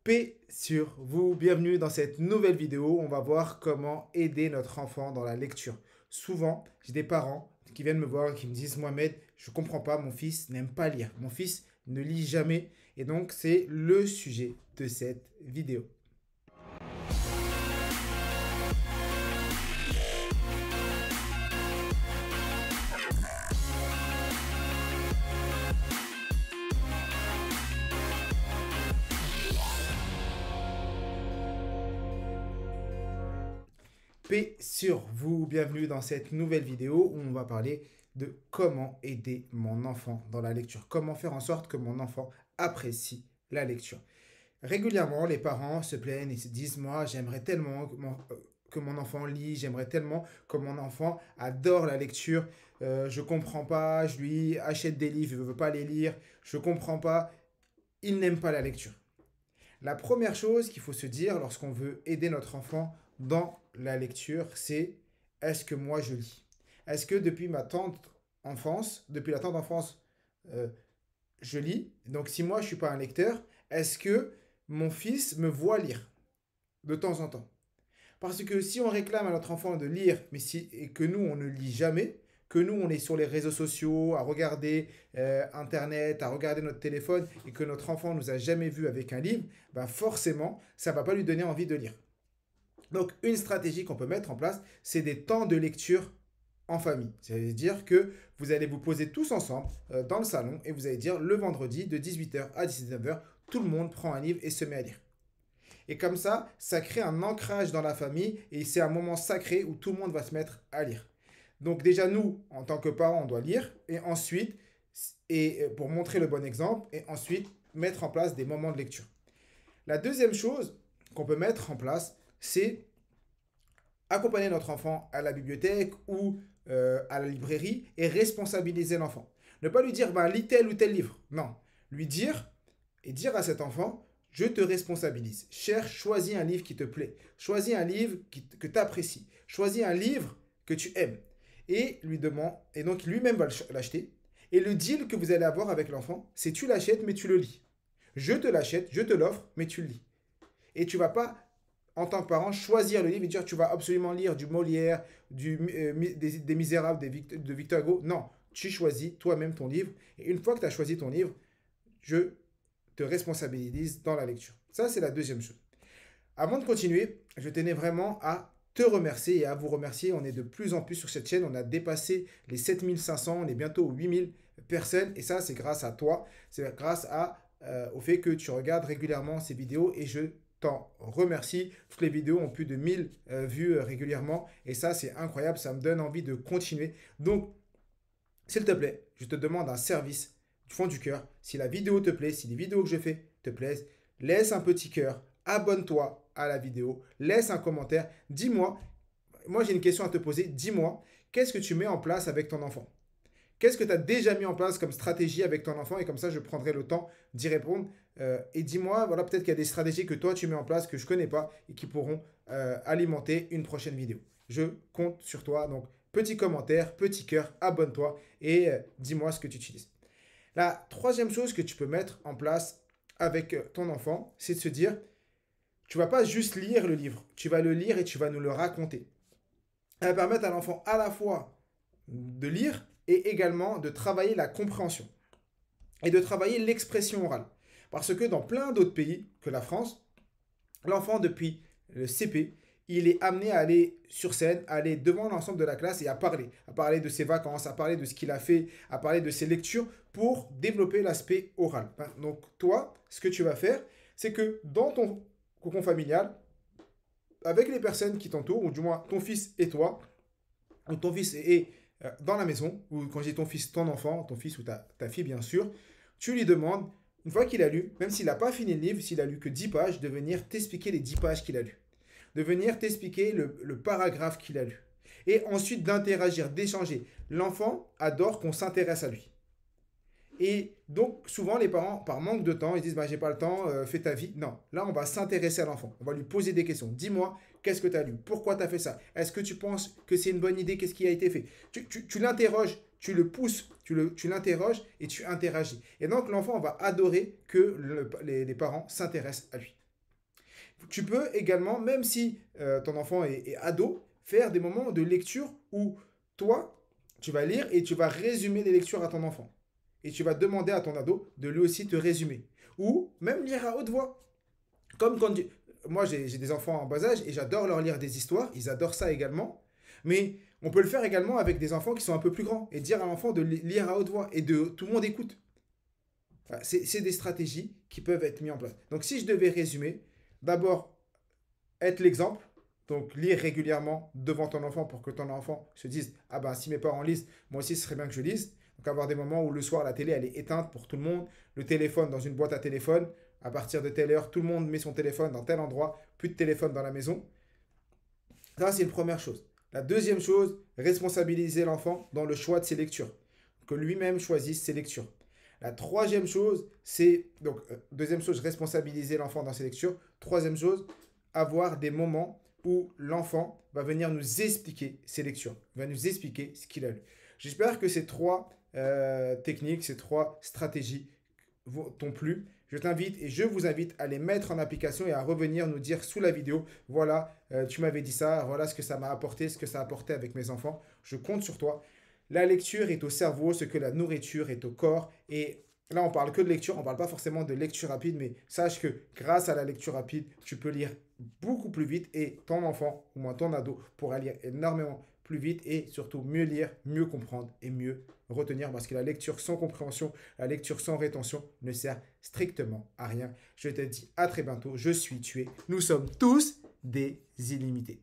Paix sur vous, bienvenue dans cette nouvelle vidéo. On va voir comment aider notre enfant dans la lecture. Souvent, j'ai des parents qui viennent me voir et qui me disent « Mohamed, je ne comprends pas, mon fils n'aime pas lire. Mon fils ne lit jamais. » Et donc, c'est le sujet de cette vidéo. Paix sur vous, bienvenue dans cette nouvelle vidéo où on va parler de comment aider mon enfant dans la lecture. Comment faire en sorte que mon enfant apprécie la lecture. Régulièrement, les parents se plaignent et se disent « Moi, j'aimerais tellement que mon enfant lit, j'aimerais tellement que mon enfant adore la lecture. Je ne comprends pas, je lui achète des livres, il ne veut pas les lire. Je ne comprends pas, il n'aime pas la lecture. » La première chose qu'il faut se dire lorsqu'on veut aider notre enfant dans la lecture, c'est est-ce que moi je lis? Est-ce que depuis la tendre enfance, je lis? Donc si moi je ne suis pas un lecteur, est-ce que mon fils me voit lire de temps en temps? Parce que si on réclame à notre enfant de lire, et que nous on ne lit jamais, que nous on est sur les réseaux sociaux, à regarder Internet, à regarder notre téléphone, et que notre enfant nous a jamais vu avec un livre, ben forcément, ça ne va pas lui donner envie de lire. Donc, une stratégie qu'on peut mettre en place, c'est des temps de lecture en famille. C'est-à-dire que vous allez vous poser tous ensemble dans le salon et vous allez dire le vendredi de 18h à 19h, tout le monde prend un livre et se met à lire. Et comme ça, ça crée un ancrage dans la famille et c'est un moment sacré où tout le monde va se mettre à lire. Donc déjà, nous, en tant que parents, on doit lire et ensuite, pour montrer le bon exemple, et ensuite mettre en place des moments de lecture. La deuxième chose qu'on peut mettre en place, c'est accompagner notre enfant à la bibliothèque ou à la librairie et responsabiliser l'enfant. Ne pas lui dire, lis tel ou tel livre. Non. Lui dire et dire à cet enfant, je te responsabilise. Choisis un livre qui te plaît. Choisis un livre que tu apprécies. Choisis un livre que tu aimes. Et donc lui-même va l'acheter. Et le deal que vous allez avoir avec l'enfant, c'est tu l'achètes mais tu le lis. Je te l'achète, je te l'offre, mais tu le lis. Et tu ne vas pas, en tant que parent, choisir le livre et dire tu vas absolument lire du Molière, des Misérables de Victor Hugo. Non, tu choisis toi-même ton livre. Et une fois que tu as choisi ton livre, je te responsabilise dans la lecture. Ça, c'est la deuxième chose. Avant de continuer, je tenais vraiment à te remercier et à vous remercier. On est de plus en plus sur cette chaîne. On a dépassé les 7500, on est bientôt aux 8000 personnes. Et ça, c'est grâce à toi. C'est grâce au fait que tu regardes régulièrement ces vidéos et je t'en remercie. Toutes les vidéos ont plus de 1000 vues régulièrement et ça, c'est incroyable. Ça me donne envie de continuer. Donc, s'il te plaît, je te demande un service du fond du cœur. Si la vidéo te plaît, si les vidéos que je fais te plaisent, laisse un petit cœur, abonne-toi à la vidéo, laisse un commentaire, dis-moi, moi j'ai une question à te poser, dis-moi, qu'est-ce que tu mets en place avec ton enfant? Qu'est-ce que tu as déjà mis en place comme stratégie avec ton enfant? Et comme ça, je prendrai le temps d'y répondre. Et dis-moi, voilà, peut-être qu'il y a des stratégies que toi, tu mets en place que je ne connais pas et qui pourront alimenter une prochaine vidéo. Je compte sur toi. Donc, petit commentaire, petit cœur, abonne-toi et dis-moi ce que tu utilises. La troisième chose que tu peux mettre en place avec ton enfant, c'est de se dire, tu ne vas pas juste lire le livre. Tu vas le lire et tu vas nous le raconter. Ça va permettre à l'enfant à la fois de lire et également de travailler la compréhension et de travailler l'expression orale. Parce que dans plein d'autres pays que la France, l'enfant depuis le CP, il est amené à aller sur scène, à aller devant l'ensemble de la classe et à parler de ses vacances, à parler de ce qu'il a fait, à parler de ses lectures pour développer l'aspect oral. Donc toi, ce que tu vas faire, c'est que dans ton cocon familial, avec les personnes qui t'entourent, ou du moins ton fils et toi, ou ton fils est dans la maison, ou quand je dis ton fils, ton enfant, ton fils ou ta fille bien sûr, tu lui demandes, une fois qu'il a lu, même s'il n'a pas fini le livre, s'il a lu que 10 pages, de venir t'expliquer les 10 pages qu'il a lues. De venir t'expliquer le paragraphe qu'il a lu. Et ensuite d'interagir, d'échanger. L'enfant adore qu'on s'intéresse à lui. Et donc, souvent, les parents, par manque de temps, ils disent j'ai pas le temps, fais ta vie. Non, là, on va s'intéresser à l'enfant. On va lui poser des questions. Dis-moi, qu'est-ce que tu as lu? Pourquoi tu as fait ça? Est-ce que tu penses que c'est une bonne idée? Qu'est-ce qui a été fait? Tu l'interroges, tu le pousses, tu l'interroges et tu interagis. Et donc, l'enfant va adorer que les parents s'intéressent à lui. Tu peux également, même si ton enfant est ado, faire des moments de lecture où toi, tu vas lire et tu vas résumer les lectures à ton enfant. Et tu vas demander à ton ado de lui aussi te résumer. Ou même lire à haute voix. Comme quand moi j'ai des enfants en bas âge et j'adore leur lire des histoires, ils adorent ça également. Mais on peut le faire également avec des enfants qui sont un peu plus grands et dire à l'enfant de lire à haute voix et de tout le monde écoute. Voilà, c'est des stratégies qui peuvent être mises en place. Donc si je devais résumer, d'abord être l'exemple, donc lire régulièrement devant ton enfant pour que ton enfant se dise ah ben si mes parents lisent, moi aussi ce serait bien que je lise. Donc avoir des moments où le soir la télé elle est éteinte pour tout le monde, le téléphone dans une boîte à téléphone, à partir de telle heure tout le monde met son téléphone dans tel endroit, plus de téléphone dans la maison. Ça c'est une première chose. La deuxième chose, responsabiliser l'enfant dans le choix de ses lectures, que lui-même choisisse ses lectures. La troisième chose, c'est donc deuxième chose, responsabiliser l'enfant dans ses lectures. Troisième chose, avoir des moments où l'enfant va venir nous expliquer ses lectures, va nous expliquer ce qu'il a lu. J'espère que ces trois techniques, ces trois stratégies t'ont plu. Je t'invite et je vous invite à les mettre en application et à revenir nous dire sous la vidéo, voilà, tu m'avais dit ça, voilà ce que ça m'a apporté, ce que ça a apporté avec mes enfants. Je compte sur toi. La lecture est au cerveau, ce que la nourriture est au corps. Et là, on parle que de lecture, on ne parle pas forcément de lecture rapide, mais sache que grâce à la lecture rapide, tu peux lire beaucoup plus vite et ton enfant, ou moins ton ado, pourra lire énormément plus vite et surtout mieux lire, mieux comprendre et mieux retenir parce que la lecture sans compréhension, la lecture sans rétention ne sert strictement à rien. Je te dis à très bientôt, je suis tué. Nous sommes tous des illimités.